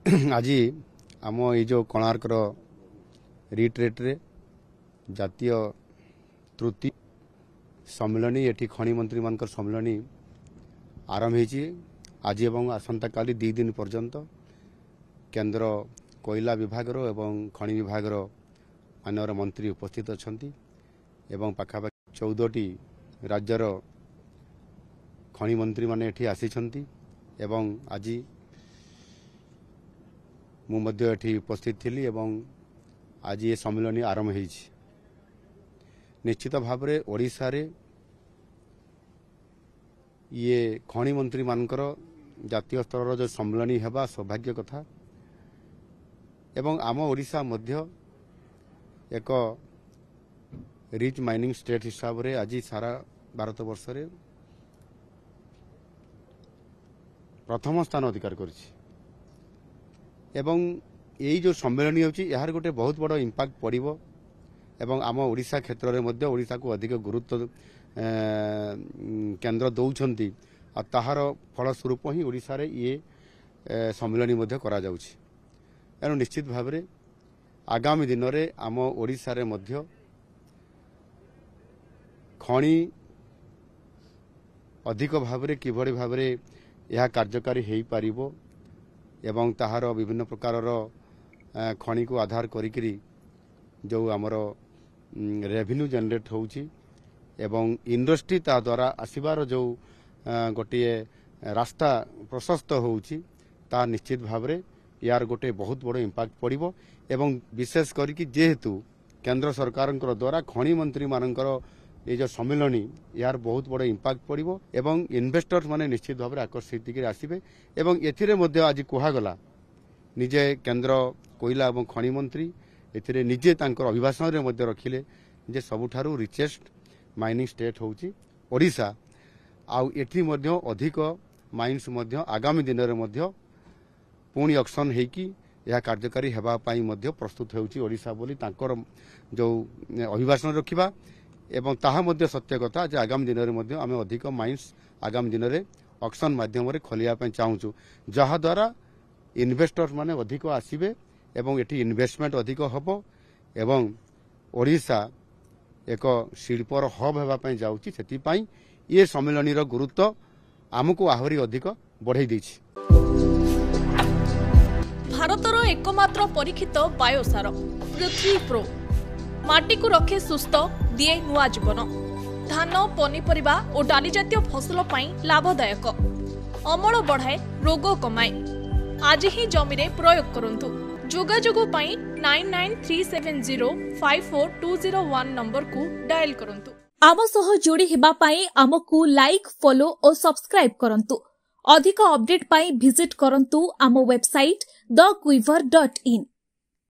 आज आम ये जो कोणार्कर रिट्रेट रे जातीय तृतीय सम्मेलन ये खनि मंत्री मान सम्मेलन आरंभ हो आज एवं आसंता काली 2 दिन पर्यंत केंद्र कोयला विभाग एवं खनि विभाग मानवर मंत्री उपस्थित अच्छा एवं पाखापाखि 14टी राज्यर खनि मंत्री माने एठी आसी एवं आज मुझे उपस्थित थी एवं आज ये सम्मेलन आरंभ हो निश्चित भाव में ओडिशा रे ये खनि मंत्री मानकर जातीय स्तर जो सम्मेलन हेबा सौभाग्य कथा एवं आम ओडिशा मध्य एक रिच माइनिंग स्टेट हिसाब रे आज सारा भारत वर्ष रे प्रथम स्थान अधिकार करिछि एवं यही जो सम्मेलन होची यार गोटे बहुत बड़ इंपैक्ट पड़िबो एवं आम ओडिशा क्षेत्र में मध्य ओडिशा को अधिक गुरुत्व केंद्र दौरान और ताहार फलस्वरूप ही ओडिशा रे ये सम्मेलन मध्य करा जाउछि एनु निश्चित भाव में आगामी दिन में आम ओडिशा रे मध्य खनि अधिक भाव में किभଳି भाव में यह कार्यकारी हो पारिबो एवं ताहार विभिन्न प्रकार खनि को आधार करिकरी जो आमर रेवेन्यू जनरेट होउची एवं इंडस्ट्री ता द्वारा आसीबार जो गोटे रास्ता प्रशस्त होउची ता निश्चित भाव में यार गोटे बहुत बड़ इंपैक्ट पड़िबो एवं विशेष करिकि जेहेतु केंद्र सरकार द्वारा खनि मंत्री मानकर ये जो सम्मेलन यार बहुत बड़ इंपैक्ट पड़िबो एवं इन्वेस्टर्स माने निश्चित भाव में आकर्षित कर आसिबे एवं एथिरे मध्य आज कुहागला निजे केंद्र कोयला एवं खनि मंत्री एथिरे निजे तांकर अभिभाषण रे मध्य रखिले जे सबुठारु रिचेस्ट माइनिंग स्टेट होउची ओडिशा आउ एठी मध्य अधिक माइन्स मध्य आगामी दिन रे मध्य पुणी ऑक्शन हेकी यह कार्यकारी हेबा पाई मध्य प्रस्तुत होउची ओडिशा बोली तांकर जो अभिभाषण रखिबा एवं ताहा मध्य सत्य कथा जे आगामी दिन में मध्य आमे अधिक माइन्स आगामी दिन में ऑक्शन माध्यम रे खोलिया पे चाहूँ जहा द्वारा इन्वेस्टर्स माने अधिक आसीबे एवं एटी इन्वेस्टमेंट अधिक हबो एवं ओडिशा एक शिल्पर हब हेबा पे जाउची सेति पाई ये सम्मेलन रो गुरुत्व आमको आहरी अधिक बढ़ाई दैछि। भारतर एकमात्र परीक्षित बायोसार पृथ्वी प्रो माटी को रखे सुस्थ दिए नुआ जीवन धान पनीपरिबा और डाली जातीय फसल पाई लाभदायक अमल बढ़ाए रोग कमाए आज ही जमी रे प्रयोग करंतु जोगाजोग पाई 9937054201 नंबर को डायल करंतु। आम सह जोड़ी हेबा पाई आमको लाइक फॉलो और सब्सक्राइब करंतु। अधिक अपडेट पाई विजिट करंतु आम वेबसाइट thequiver.in।